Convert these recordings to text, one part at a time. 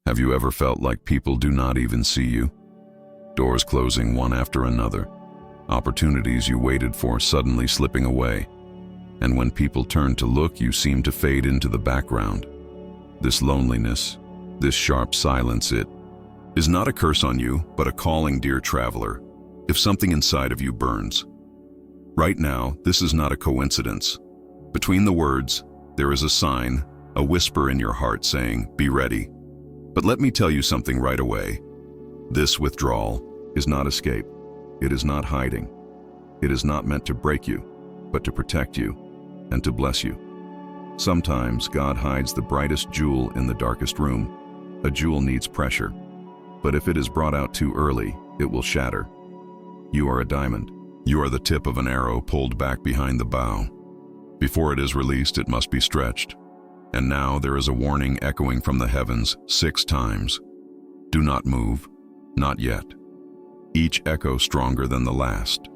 Have you ever felt like people do not even see you? Doors closing one after another, opportunities you waited for suddenly slipping away, and when people turn to look, you seem to fade into the background. This loneliness, this sharp silence, it is not a curse on you, but a calling, dear traveler, if something inside of you burns. Right now, this is not a coincidence. Between the words, there is a sign, a whisper in your heart saying, be ready. But let me tell you something right away. This withdrawal is not escape. It is not hiding. It is not meant to break you, but to protect you and to bless you. Sometimes God hides the brightest jewel in the darkest room. A jewel needs pressure, but if it is brought out too early, it will shatter. You are a diamond. You are the tip of an arrow pulled back behind the bow. Before it is released, it must be stretched. And now there is a warning echoing from the heavens 6 times. Do not move, not yet. Each echo stronger than the last.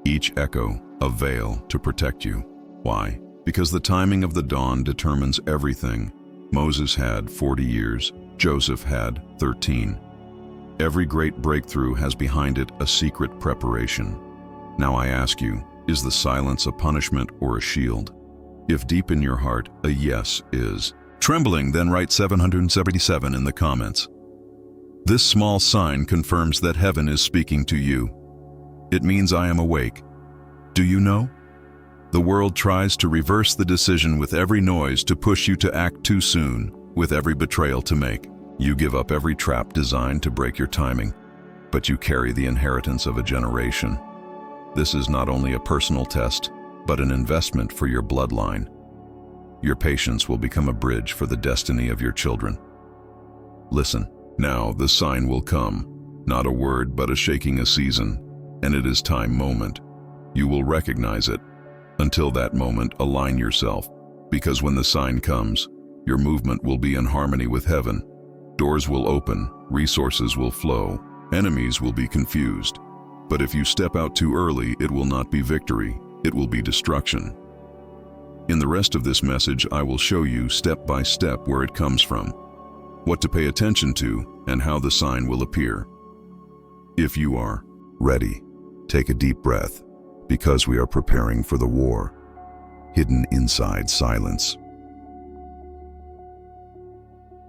Each echo a veil to protect you. Why? Because the timing of the dawn determines everything. Moses had 40 years, Joseph had 13. Every great breakthrough has behind it a secret preparation. Now I ask you, is the silence a punishment or a shield? If deep in your heart a yes is trembling, then write 777 in the comments. This small sign confirms that heaven is speaking to you. It means I am awake. Do you know? The world tries to reverse the decision with every noise to push you to act too soon, with every betrayal to make. You give up every trap designed to break your timing, but you carry the inheritance of a generation. This is not only a personal test, but an investment for your bloodline. Your patience will become a bridge for the destiny of your children. Listen, now the sign will come, not a word but a shaking a season, and it is time moment. You will recognize it. Until that moment, align yourself, because when the sign comes, your movement will be in harmony with heaven. Doors will open, resources will flow, enemies will be confused. But if you step out too early, it will not be victory. It will be destruction. In the rest of this message, I will show you step by step where it comes from, what to pay attention to, and how the sign will appear. If you are ready, take a deep breath, because we are preparing for the war, hidden inside silence.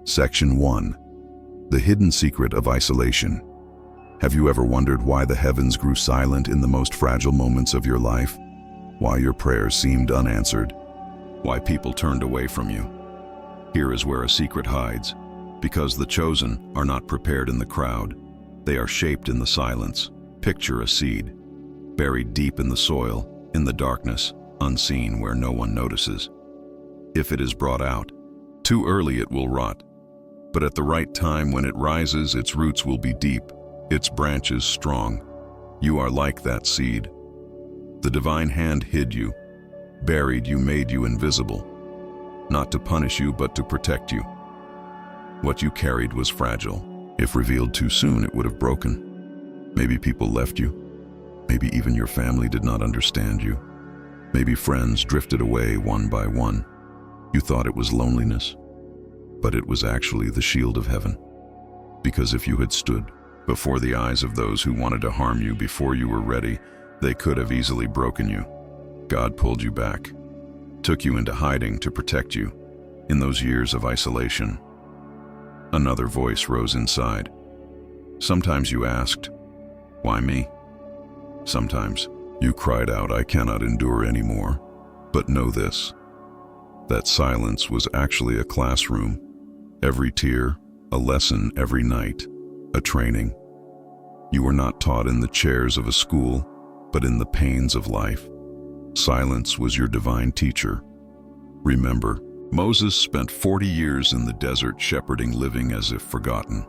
Section 1. The hidden secret of isolation. Have you ever wondered why the heavens grew silent in the most fragile moments of your life? Why your prayers seemed unanswered? Why people turned away from you? Here is where a secret hides. Because the chosen are not prepared in the crowd. They are shaped in the silence. Picture a seed, buried deep in the soil, in the darkness, unseen where no one notices. If it is brought out, too early it will rot. But at the right time when it rises, its roots will be deep, its branches strong. You are like that seed. The divine hand hid you, buried you, made you invisible. Not to punish you, but to protect you. What you carried was fragile. If revealed too soon, it would have broken. Maybe people left you. Maybe even your family did not understand you. Maybe friends drifted away one by one. You thought it was loneliness, but it was actually the shield of heaven. Because if you had stood before the eyes of those who wanted to harm you before you were ready, they could have easily broken you. God pulled you back, took you into hiding to protect you. In those years of isolation, another voice rose inside. Sometimes you asked, why me? Sometimes you cried out, I cannot endure anymore. But know this, that silence was actually a classroom. Every tear, a lesson every night, a training. You were not taught in the chairs of a school, but in the pains of life. Silence was your divine teacher. Remember, Moses spent 40 years in the desert shepherding, living as if forgotten.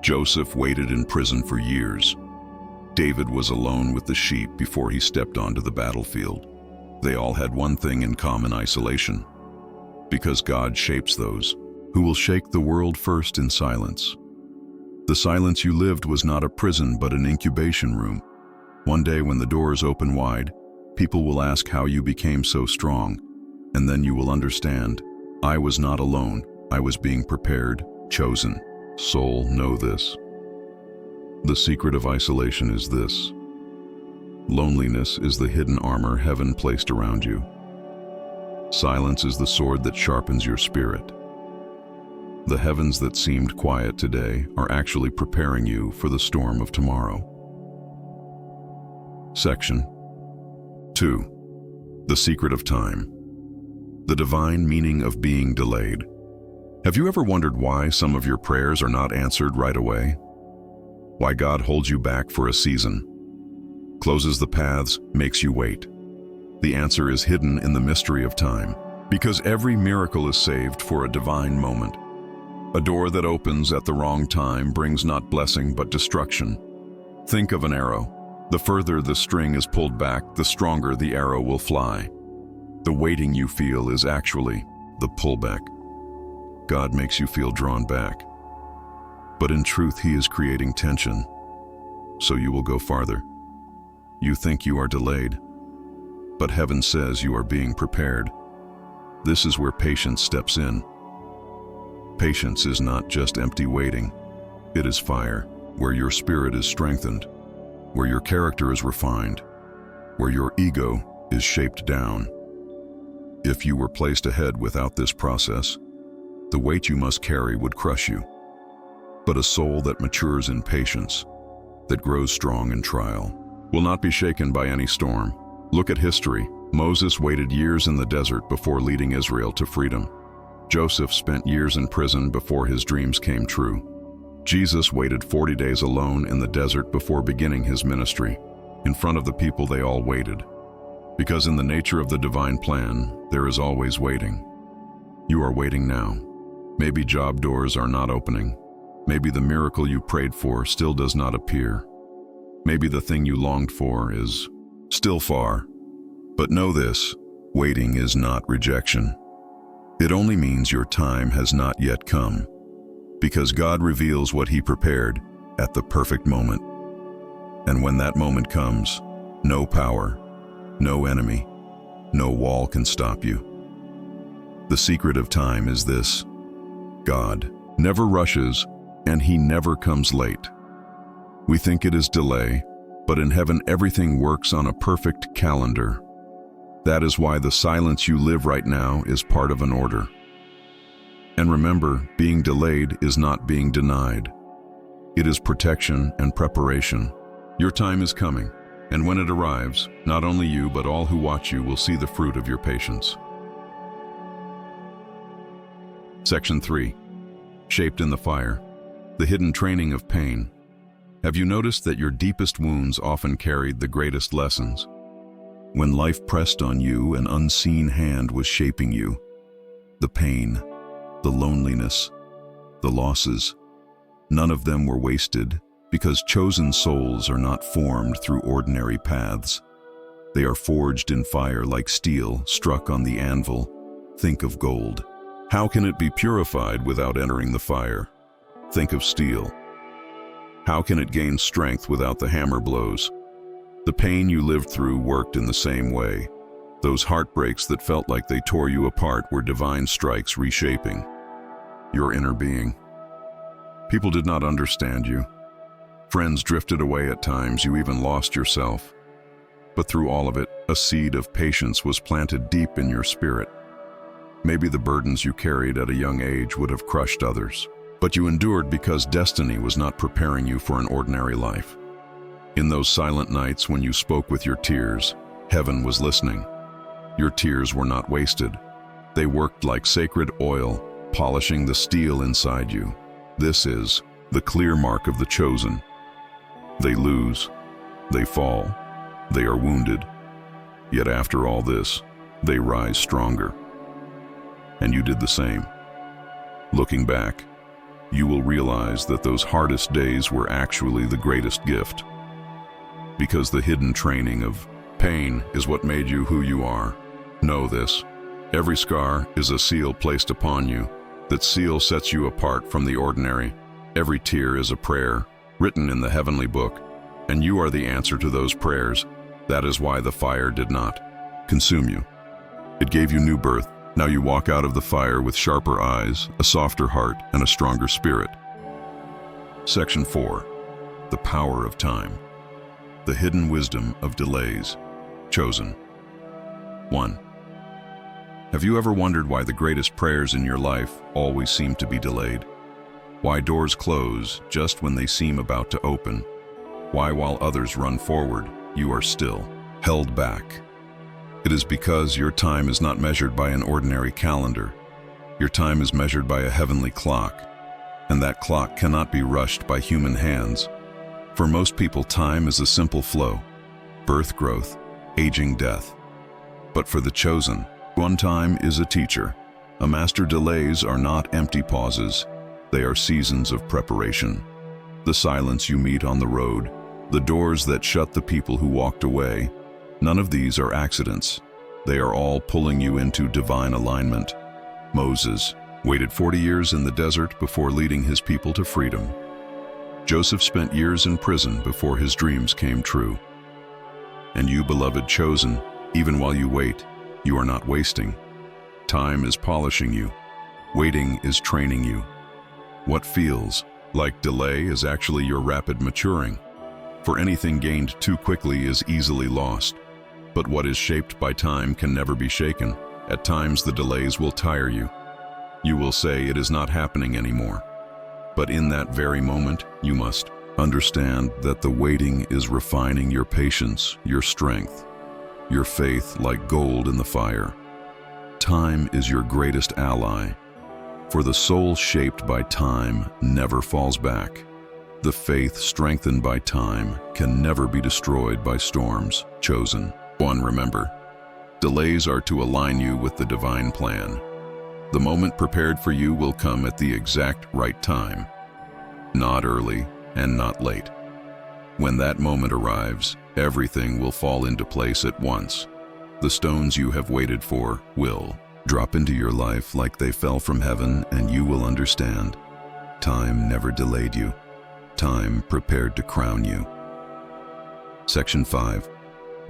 Joseph waited in prison for years. David was alone with the sheep before he stepped onto the battlefield. They all had one thing in common: isolation. Because God shapes those who will shake the world first in silence. The silence you lived was not a prison, but an incubation room. One day when the doors open wide, people will ask how you became so strong, and then you will understand, I was not alone. I was being prepared, Chosen soul, know this. The secret of isolation is this. Loneliness is the hidden armor heaven placed around you. Silence is the sword that sharpens your spirit. The heavens that seemed quiet today are actually preparing you for the storm of tomorrow. Section 2. The secret of time. The divine meaning of being delayed. Have you ever wondered why some of your prayers are not answered right away? Why God holds you back for a season, closes the paths, makes you wait? The answer is hidden in the mystery of time, because every miracle is saved for a divine moment. A door that opens at the wrong time brings not blessing but destruction. Think of an arrow. The further the string is pulled back, the stronger the arrow will fly. The waiting you feel is actually the pullback. God makes you feel drawn back. But in truth, He is creating tension, so you will go farther. You think you are delayed, but heaven says you are being prepared. This is where patience steps in. Patience is not just empty waiting. It is fire, where your spirit is strengthened, where your character is refined, where your ego is shaped down. If you were placed ahead without this process, the weight you must carry would crush you. But a soul that matures in patience, that grows strong in trial, will not be shaken by any storm. Look at history. Moses waited years in the desert before leading Israel to freedom. Joseph spent years in prison before his dreams came true. Jesus waited 40 days alone in the desert before beginning his ministry. In front of the people, they all waited. Because in the nature of the divine plan, there is always waiting. You are waiting now. Maybe job doors are not opening. Maybe the miracle you prayed for still does not appear. Maybe the thing you longed for is still far. But know this, waiting is not rejection. It only means your time has not yet come, because God reveals what He prepared at the perfect moment. And when that moment comes, no power, no enemy, no wall can stop you. The secret of time is this: God never rushes, and He never comes late. We think it is delay, but in heaven everything works on a perfect calendar. That is why the silence you live right now is part of an order. And remember, being delayed is not being denied. It is protection and preparation. Your time is coming, and when it arrives, not only you but all who watch you will see the fruit of your patience. Section 3. Shaped in the fire. The hidden training of pain. Have you noticed that your deepest wounds often carried the greatest lessons? When life pressed on you, an unseen hand was shaping you. The pain, the loneliness, the losses, none of them were wasted, because chosen souls are not formed through ordinary paths. They are forged in fire like steel struck on the anvil. Think of gold. How can it be purified without entering the fire? Think of steel. How can it gain strength without the hammer blows? The pain you lived through worked in the same way. Those heartbreaks that felt like they tore you apart were divine strikes reshaping your inner being. People did not understand you. Friends drifted away at times, you even lost yourself. But through all of it, a seed of patience was planted deep in your spirit. Maybe the burdens you carried at a young age would have crushed others, but you endured because destiny was not preparing you for an ordinary life. In those silent nights when you spoke with your tears, heaven was listening. Your tears were not wasted. They worked like sacred oil, polishing the steel inside you. This is the clear mark of the chosen. They lose, they fall, they are wounded. Yet after all this, they rise stronger. And you did the same. Looking back, you will realize that those hardest days were actually the greatest gift. Because the hidden training of pain is what made you who you are. Know this: every scar is a seal placed upon you. That seal sets you apart from the ordinary. Every tear is a prayer written in the heavenly book, and you are the answer to those prayers. That is why the fire did not consume you. It gave you new birth, Now you walk out of the fire with sharper eyes, a softer heart, and a stronger spirit. Section 4. The power of time. The hidden wisdom of delays. Chosen. 1. Have you ever wondered why the greatest prayers in your life always seem to be delayed? Why doors close just when they seem about to open? Why, while others run forward, you are still held back? It is because your time is not measured by an ordinary calendar. Your time is measured by a heavenly clock, and that clock cannot be rushed by human hands. For most people, time is a simple flow: birth, growth, aging, death. But for the chosen, one time is a teacher. A master. Delays are not empty pauses. They are seasons of preparation. The silence you meet on the road, the doors that shut the people who walked away, none of these are accidents. They are all pulling you into divine alignment. Moses waited 40 years in the desert before leading his people to freedom. Joseph spent years in prison before his dreams came true. And you, beloved chosen, even while you wait, you are not wasting. Time is polishing you. Waiting is training you. What feels like delay is actually your rapid maturing. For anything gained too quickly is easily lost. But what is shaped by time can never be shaken. At times the delays will tire you. You will say it is not happening anymore. But in that very moment, you must understand that the waiting is refining your patience, your strength, your faith like gold in the fire. Time is your greatest ally, for the soul shaped by time never falls back. The faith strengthened by time can never be destroyed by storms. Chosen. 1. Remember, delays are to align you with the divine plan. The moment prepared for you will come at the exact right time, not early and not late. When that moment arrives, everything will fall into place at once. The stones you have waited for will drop into your life like they fell from heaven, and you will understand. Time never delayed you. Time prepared to crown you. Section 5.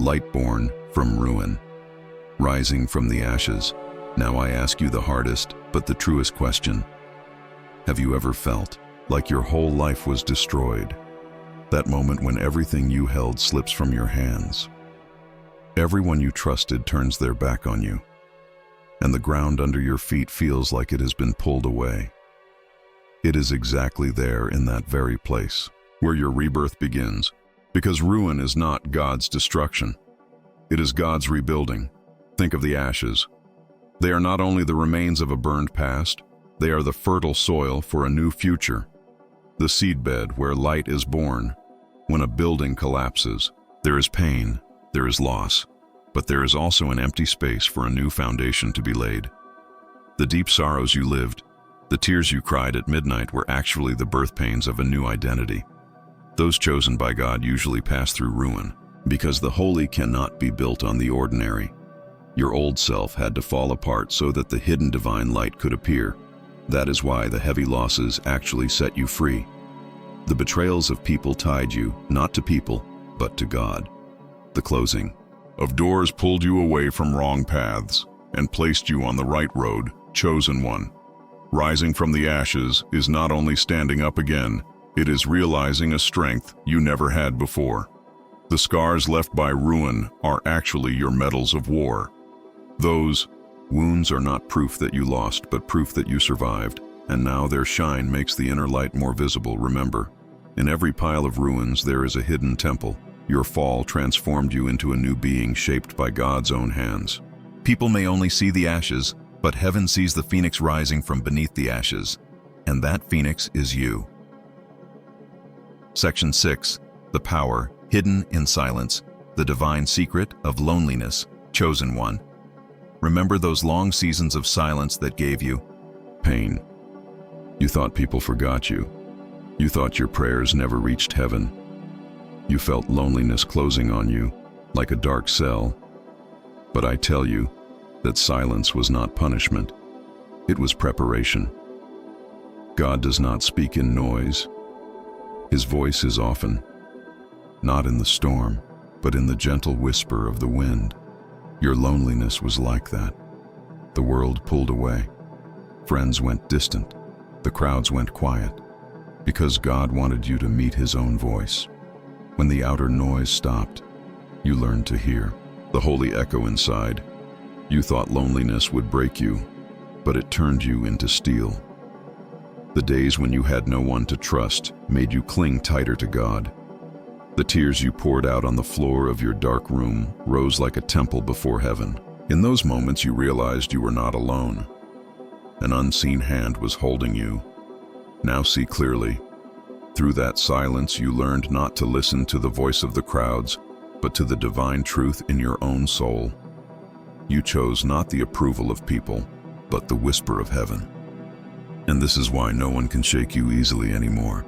Light born from ruin. Rising from the ashes. Now I ask you the hardest, but the truest question. Have you ever felt like your whole life was destroyed? That moment when everything you held slips from your hands. Everyone you trusted turns their back on you, and the ground under your feet feels like it has been pulled away. It is exactly there, in that very place, where your rebirth begins, because ruin is not God's destruction. It is God's rebuilding. Think of the ashes. They are not only the remains of a burned past, they are the fertile soil for a new future. The seedbed where light is born. When a building collapses, there is pain, there is loss, but there is also an empty space for a new foundation to be laid. The deep sorrows you lived, the tears you cried at midnight were actually the birth pains of a new identity. Those chosen by God usually pass through ruin, because the holy cannot be built on the ordinary. Your old self had to fall apart so that the hidden divine light could appear. That is why the heavy losses actually set you free. The betrayals of people tied you, not to people, but to God. The closing of doors pulled you away from wrong paths and placed you on the right road. Chosen one. Rising from the ashes is not only standing up again, it is realizing a strength you never had before. The scars left by ruin are actually your medals of war. Those wounds are not proof that you lost, but proof that you survived, and now their shine makes the inner light more visible. Remember, in every pile of ruins there is a hidden temple. Your fall transformed you into a new being shaped by God's own hands. People may only see the ashes, but heaven sees the phoenix rising from beneath the ashes, and that phoenix is you. Section 6. The power hidden in silence. The divine secret of loneliness. Chosen one. Remember those long seasons of silence that gave you pain. You thought people forgot you. You thought your prayers never reached heaven. You felt loneliness closing on you, like a dark cell. But I tell you that silence was not punishment. It was preparation. God does not speak in noise. His voice is often not in the storm, but in the gentle whisper of the wind. Your loneliness was like that. The world pulled away. Friends went distant. The crowds went quiet. Because God wanted you to meet His own voice. When the outer noise stopped, you learned to hear the holy echo inside. You thought loneliness would break you, but it turned you into steel. The days when you had no one to trust made you cling tighter to God. The tears you poured out on the floor of your dark room rose like a temple before heaven. In those moments you realized you were not alone. An unseen hand was holding you. Now see clearly. Through that silence you learned not to listen to the voice of the crowds, but to the divine truth in your own soul. You chose not the approval of people, but the whisper of heaven. And this is why no one can shake you easily anymore.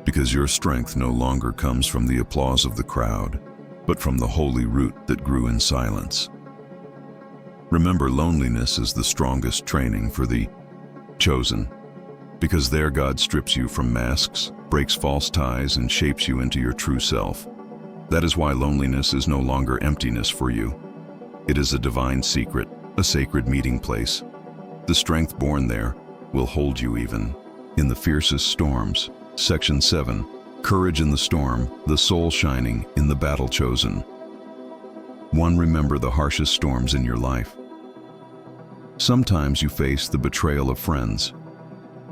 Because your strength no longer comes from the applause of the crowd, but from the holy root that grew in silence. Remember, loneliness is the strongest training for the chosen, because there God strips you from masks, breaks false ties, and shapes you into your true self. That is why loneliness is no longer emptiness for you. It is a divine secret, a sacred meeting place. The strength born there will hold you even in the fiercest storms. Section 7. Courage in the storm, the soul shining in the battle chosen. 1. Remember the harshest storms in your life. Sometimes you face the betrayal of friends.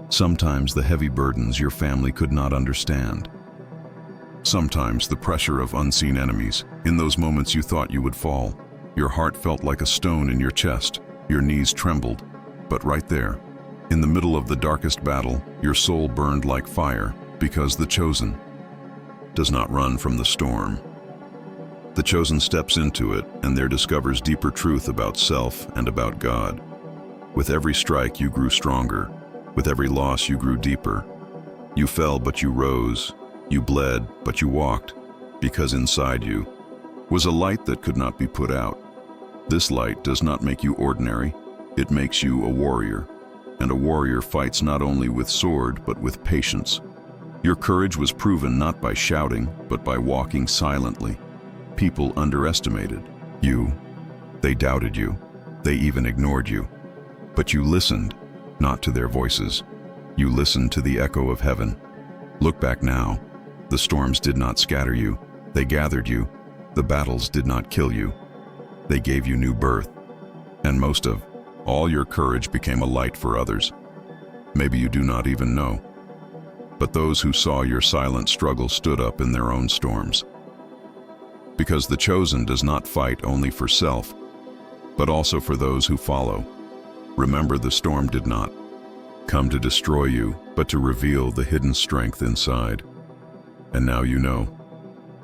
Sometimes the heavy burdens your family could not understand. Sometimes the pressure of unseen enemies. In those moments you thought you would fall. Your heart felt like a stone in your chest. Your knees trembled. But right there, in the middle of the darkest battle, your soul burned like fire, because the chosen does not run from the storm. The chosen steps into it and there discovers deeper truth about self and about God. With every strike you grew stronger. With every loss you grew deeper. You fell but you rose. You bled but you walked, because inside you was a light that could not be put out. This light does not make you ordinary. It makes you a warrior. And a warrior fights not only with sword but with patience. Your courage was proven not by shouting but by walking silently. People underestimated you. They doubted you. They even ignored you. But you listened, not to their voices. You listened to the echo of heaven. Look back now. The storms did not scatter you. They gathered you. The battles did not kill you. They gave you new birth. And most of all your courage became a light for others. Maybe you do not even know. But those who saw your silent struggle stood up in their own storms. Because the chosen does not fight only for self, but also for those who follow. Remember, the storm did not come to destroy you, but to reveal the hidden strength inside. And now you know,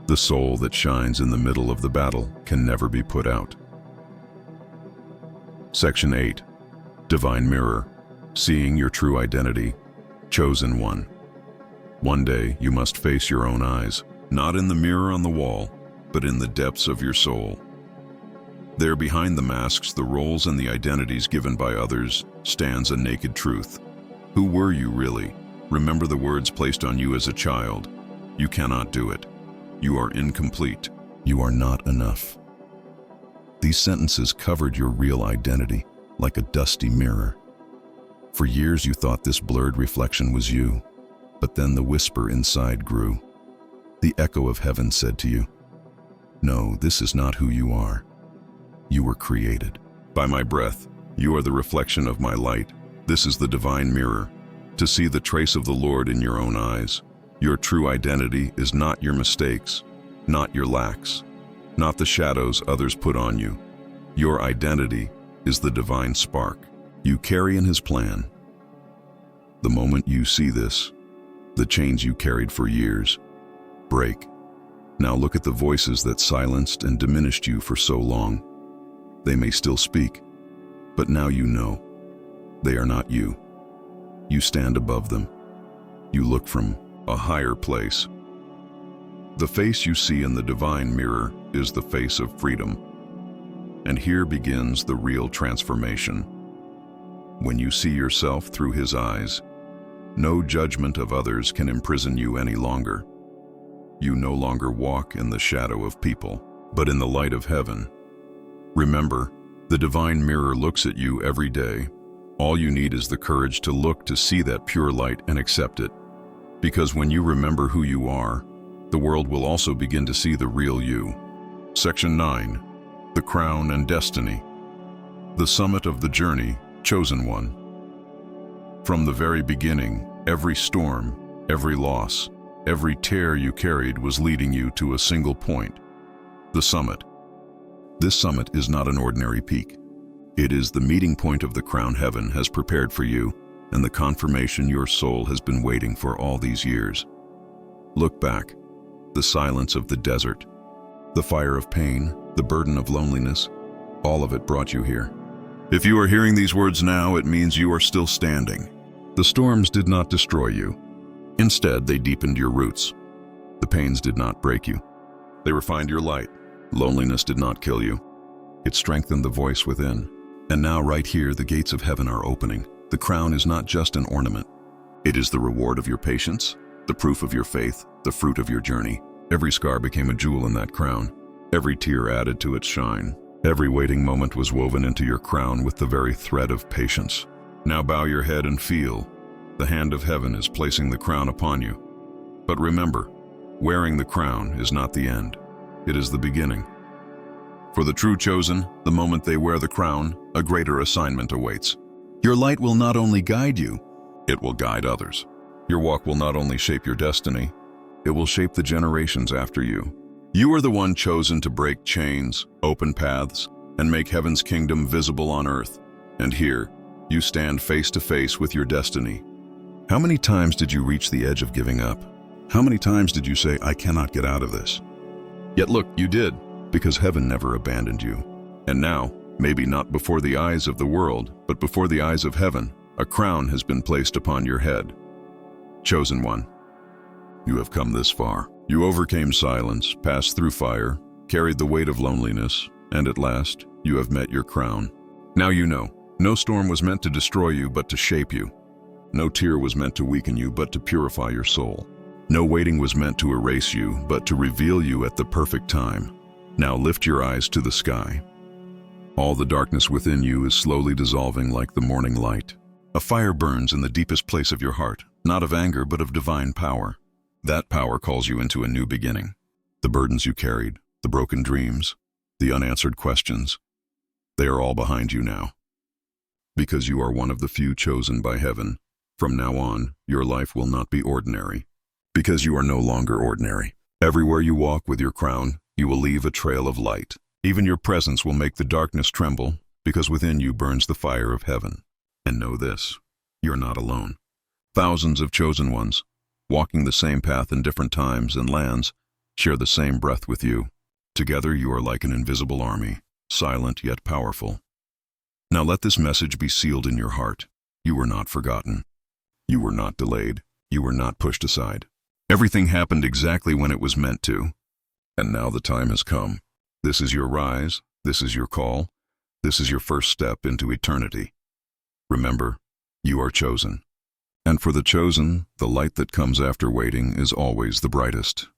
the soul that shines in the middle of the battle can never be put out. Section 8. Divine Mirror. Seeing your true identity. Chosen one. One day you must face your own eyes, not in the mirror on the wall, but in the depths of your soul. There, behind the masks, the roles and the identities given by others, stands a naked truth. Who were you really? Remember the words placed on you as a child. You cannot do it. You are incomplete. You are not enough. These sentences covered your real identity, like a dusty mirror. For years you thought this blurred reflection was you, but then the whisper inside grew. The echo of heaven said to you, "No, this is not who you are. You were created by my breath. You are the reflection of my light. This is the divine mirror, to see the trace of the Lord in your own eyes. Your true identity is not your mistakes, not your lacks, not the shadows others put on you. Your identity is the divine spark you carry in His plan. The moment you see this, the chains you carried for years break. Now look at the voices that silenced and diminished you for so long. They may still speak, but now you know they are not you. You stand above them. You look from a higher place. The face you see in the divine mirror is the face of freedom. And here begins the real transformation. When you see yourself through His eyes, no judgment of others can imprison you any longer. You no longer walk in the shadow of people, but in the light of heaven. Remember, The divine mirror looks at you every day. All you need is the courage to look to see that pure light and accept it. Because when you remember who you are, the world will also begin to see the real you. Section 9. The Crown and Destiny. The summit of the journey, chosen one. From the very beginning, every storm, every loss, every tear you carried was leading you to a single point, the summit. This summit is not an ordinary peak. It is the meeting point of the crown heaven has prepared for you and the confirmation your soul has been waiting for all these years. Look back, the silence of the desert, the fire of pain, the burden of loneliness, all of it brought you here. If you are hearing these words now, it means you are still standing. The storms did not destroy you. Instead, they deepened your roots. The pains did not break you. They refined your light. Loneliness did not kill you. It strengthened the voice within. And now right here, the gates of heaven are opening. The crown is not just an ornament. It is the reward of your patience, the proof of your faith, the fruit of your journey. Every scar became a jewel in that crown. Every tear added to its shine. Every waiting moment was woven into your crown with the very thread of patience. Now bow your head and feel. The hand of heaven is placing the crown upon you. But remember, wearing the crown is not the end. It is the beginning. For the true chosen, the moment they wear the crown, a greater assignment awaits. Your light will not only guide you, it will guide others. Your walk will not only shape your destiny, it will shape the generations after you. You are the one chosen to break chains, open paths, and make heaven's kingdom visible on earth. And here, you stand face to face with your destiny. How many times did you reach the edge of giving up? How many times did you say, I cannot get out of this? Yet look, you did, because heaven never abandoned you. And now, maybe not before the eyes of the world, but before the eyes of heaven, a crown has been placed upon your head. Chosen one, you have come this far. You overcame silence, passed through fire, carried the weight of loneliness, and at last, you have met your crown. Now you know, no storm was meant to destroy you, but to shape you. No tear was meant to weaken you, but to purify your soul. No waiting was meant to erase you, but to reveal you at the perfect time. Now lift your eyes to the sky. All the darkness within you is slowly dissolving like the morning light. A fire burns in the deepest place of your heart, not of anger, but of divine power. That power calls you into a new beginning. The burdens you carried, the broken dreams, the unanswered questions, they are all behind you now. Because you are one of the few chosen by heaven, from now on, your life will not be ordinary. Because you are no longer ordinary. Everywhere you walk with your crown, you will leave a trail of light. Even your presence will make the darkness tremble, because within you burns the fire of heaven. And know this, you're not alone. Thousands of chosen ones, walking the same path in different times and lands, share the same breath with you. Together you are like an invisible army, silent yet powerful. Now let this message be sealed in your heart. You were not forgotten. You were not delayed. You were not pushed aside. Everything happened exactly when it was meant to. And now the time has come. This is your rise. This is your call. This is your first step into eternity. Remember, you are chosen. And for the chosen, the light that comes after waiting is always the brightest.